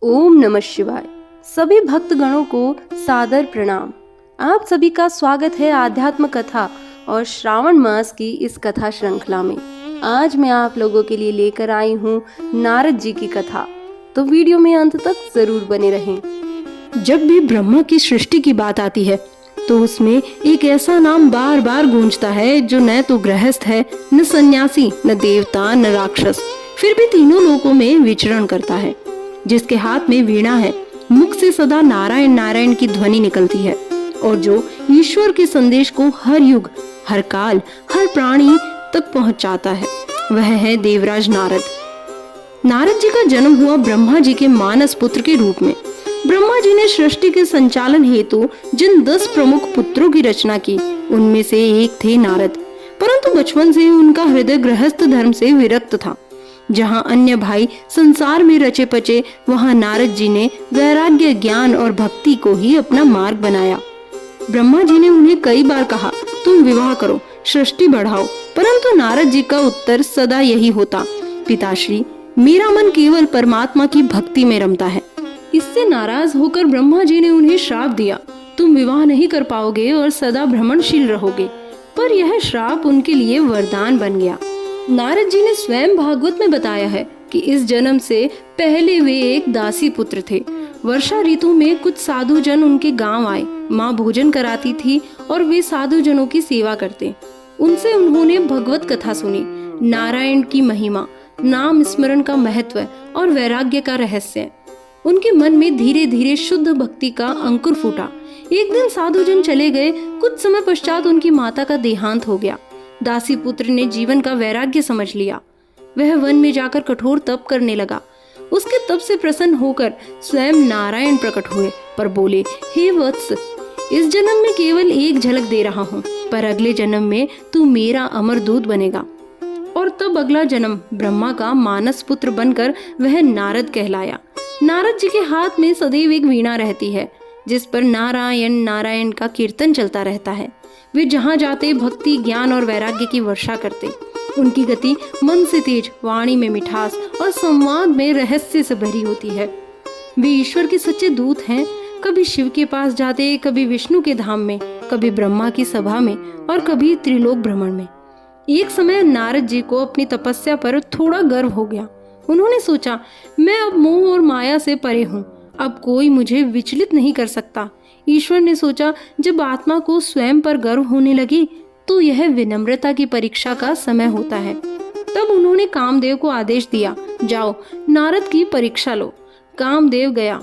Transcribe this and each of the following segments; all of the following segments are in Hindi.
ओम नमः शिवाय। सभी भक्तगणों को सादर प्रणाम। आप सभी का स्वागत है आध्यात्म कथा और श्रावण मास की इस कथा श्रृंखला में। आज मैं आप लोगों के लिए लेकर आई हूँ नारद जी की कथा, तो वीडियो में अंत तक जरूर बने रहें। जब भी ब्रह्मा की सृष्टि की बात आती है तो उसमें एक ऐसा नाम बार बार गूंजता है जो न तो गृहस्थ है, न सन्यासी, न देवता, न राक्षस, फिर भी तीनों लोकों में विचरण करता है, जिसके हाथ में वीणा है, मुख से सदा नारायण नारायण की ध्वनि निकलती है और जो ईश्वर के संदेश को हर युग, हर काल, हर प्राणी तक पहुंचाता है, वह है देवराज नारद। नारद जी का जन्म हुआ ब्रह्मा जी के मानस पुत्र के रूप में। ब्रह्मा जी ने सृष्टि के संचालन हेतु जिन 10 प्रमुख पुत्रों की रचना की, उनमें से एक थे नारद। परंतु बचपन से उनका हृदय गृहस्थ धर्म से विरक्त था। जहाँ अन्य भाई संसार में रचे पचे, वहाँ नारद जी ने वैराग्य, ज्ञान और भक्ति को ही अपना मार्ग बनाया। ब्रह्मा जी ने उन्हें कई बार कहा, तुम विवाह करो, सृष्टि बढ़ाओ, परंतु नारद जी का उत्तर सदा यही होता, पिताश्री, मेरा मन केवल परमात्मा की भक्ति में रमता है। इससे नाराज होकर ब्रह्मा जी ने उन्हें श्राप दिया, तुम विवाह नहीं कर पाओगे और सदा भ्रमणशील रहोगे। पर यह श्राप उनके लिए वरदान बन गया। नारद जी ने स्वयं भागवत में बताया है कि इस जन्म से पहले वे एक दासी पुत्र थे। वर्षा ऋतु में कुछ साधु जन उनके गांव आए। माँ भोजन कराती थी और वे साधु जनों की सेवा करते। उनसे उन्होंने भगवत कथा सुनी, नारायण की महिमा, नाम स्मरण का महत्व और वैराग्य का रहस्य। उनके मन में धीरे धीरे शुद्ध भक्ति का अंकुर फूटा। एक दिन साधु जन चले गए। कुछ समय पश्चात उनकी माता का देहांत हो गया। दासी पुत्र ने जीवन का वैराग्य समझ लिया। वह वन में जाकर कठोर तप करने लगा। उसके तप से प्रसन्न होकर स्वयं नारायण प्रकट हुए, पर बोले, हे वत्स, इस जन्म में केवल एक झलक दे रहा हूँ, पर अगले जन्म में तू मेरा अमर दूत बनेगा। और तब अगला जन्म ब्रह्मा का मानस पुत्र बनकर वह नारद कहलाया। नारद जी के हाथ में सदैव एक वीणा रहती है, जिस पर नारायण नारायण का कीर्तन चलता रहता है। वे जहाँ जाते भक्ति, ज्ञान और वैराग्य की वर्षा करते। उनकी गति मन से तेज, वाणी में मिठास और संवाद में रहस्य से भरी होती है। वे ईश्वर के सच्चे दूत हैं। कभी शिव के पास जाते, कभी विष्णु के धाम में, कभी ब्रह्मा की सभा में और कभी त्रिलोक भ्रमण में। एक समय नारद जी को अपनी तपस्या पर थोड़ा गर्व हो गया। उन्होंने सोचा, मैं अब मोह और माया से परे हूँ, अब कोई मुझे विचलित नहीं कर सकता। ईश्वर ने सोचा, जब आत्मा को स्वयं पर गर्व होने लगी तो यह विनम्रता की परीक्षा का समय होता है। तब उन्होंने कामदेव को आदेश दिया, जाओ नारद की परीक्षा लो। कामदेव गया।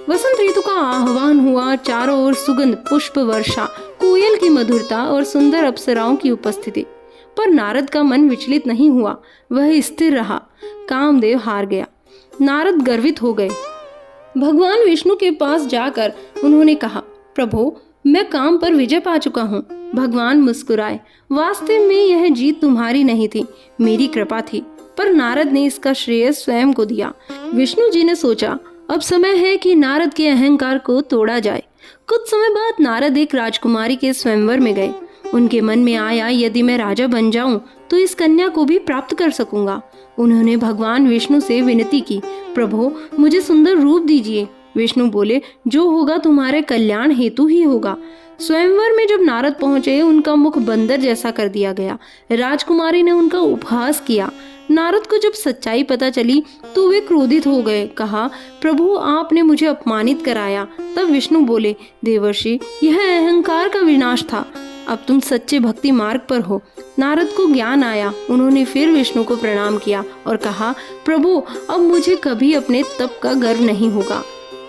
वसंत ऋतु का आह्वान हुआ। चारों ओर सुगंध, पुष्प वर्षा, कोयल की मधुरता और सुंदर अप्सराओं की उपस्थिति। पर नारद का मन विचलित नहीं हुआ, वह स्थिर रहा। कामदेव हार गया। नारद गर्वित हो गए। भगवान विष्णु के पास जाकर उन्होंने कहा, प्रभु, मैं काम पर विजय पा चुका हूँ। भगवान मुस्कुराए, वास्तव में यह जीत तुम्हारी नहीं थी, मेरी कृपा थी। पर नारद ने इसका श्रेय स्वयं को दिया। विष्णु जी ने सोचा, अब समय है कि नारद के अहंकार को तोड़ा जाए। कुछ समय बाद नारद एक राजकुमारी के स्वयंवर में गए। उनके मन में आया, यदि मैं राजा बन जाऊं तो इस कन्या को भी प्राप्त कर सकूंगा। उन्होंने भगवान विष्णु से विनती की, प्रभु, मुझे सुंदर रूप दीजिए। विष्णु बोले, जो होगा तुम्हारे कल्याण हेतु ही होगा। स्वयंवर में जब नारद पहुंचे, उनका मुख बंदर जैसा कर दिया गया। राजकुमारी ने उनका उपहास किया। नारद को जब सच्चाई पता चली तो वे क्रोधित हो गए। कहा, प्रभु, आपने मुझे अपमानित कराया। तब विष्णु बोले, देवर्षि, यह अहंकार का विनाश था। अब तुम सच्चे भक्ति मार्ग पर हो। नारद को ज्ञान आया। उन्होंने फिर विष्णु को प्रणाम किया और कहा, प्रभु, अब मुझे कभी अपने तप का गर्व नहीं होगा।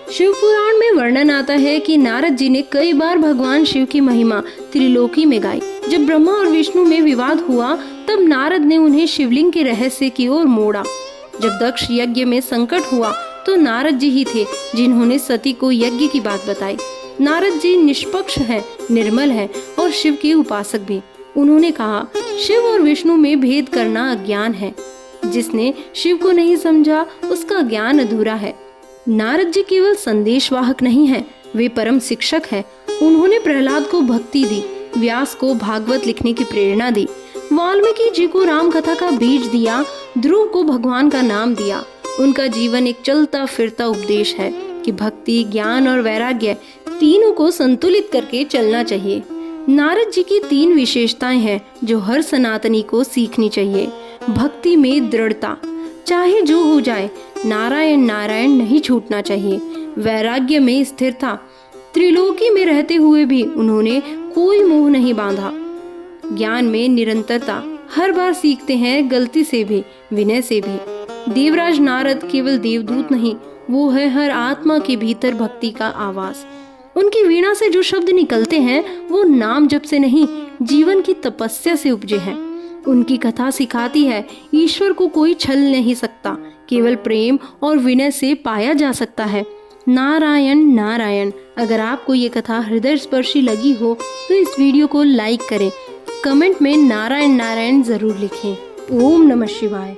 शिव पुराण में वर्णन आता है कि नारद जी ने कई बार भगवान शिव की महिमा त्रिलोकी में गाई। जब ब्रह्मा और विष्णु में विवाद हुआ, तब नारद ने उन्हें शिवलिंग के रहस्य की ओर मोड़ा। जब दक्ष यज्ञ में संकट हुआ तो नारद जी ही थे जिन्होंने सती को यज्ञ की बात बताई। नारद जी निष्पक्ष है, निर्मल है और शिव के उपासक भी। उन्होंने कहा, शिव और विष्णु में भेद करना अज्ञान है। जिसने शिव को नहीं समझा उसका ज्ञान अधूरा है। नारद जी केवल संदेशवाहक नहीं है, वे परम शिक्षक है। उन्होंने प्रहलाद को भक्ति दी, व्यास को भागवत लिखने की प्रेरणा दी, वाल्मीकि जी को राम कथा का बीज दिया, ध्रुव को भगवान का नाम दिया उनका जीवन एक चलता फिरता उपदेश है कि भक्ति, ज्ञान और वैराग्य तीनों को संतुलित करके चलना चाहिए। नारद जी की 3 विशेषताएं हैं जो हर सनातनी को सीखनी चाहिए। भक्ति में दृढ़ता, चाहे जो हो जाए नारायण नारायण नहीं छूटना चाहिए। वैराग्य में स्थिरता, त्रिलोकी में रहते हुए भी उन्होंने कोई मोह नहीं बांधा। ज्ञान में निरंतरता, हर बार सीखते हैं, गलती से भी, विनय से भी। देवराज नारद केवल देवदूत नहीं, वो है हर आत्मा के भीतर भक्ति का आवाज। उनकी वीणा से जो शब्द निकलते हैं वो नाम जप से नहीं, जीवन की तपस्या से उपजे हैं। उनकी कथा सिखाती है ईश्वर को कोई छल नहीं सकता, केवल प्रेम और विनय से पाया जा सकता है। नारायण नारायण। अगर आपको ये कथा हृदय स्पर्शी लगी हो तो इस वीडियो को लाइक करें, कमेंट में नारायण नारायण जरूर लिखें। ओम नमः शिवाय।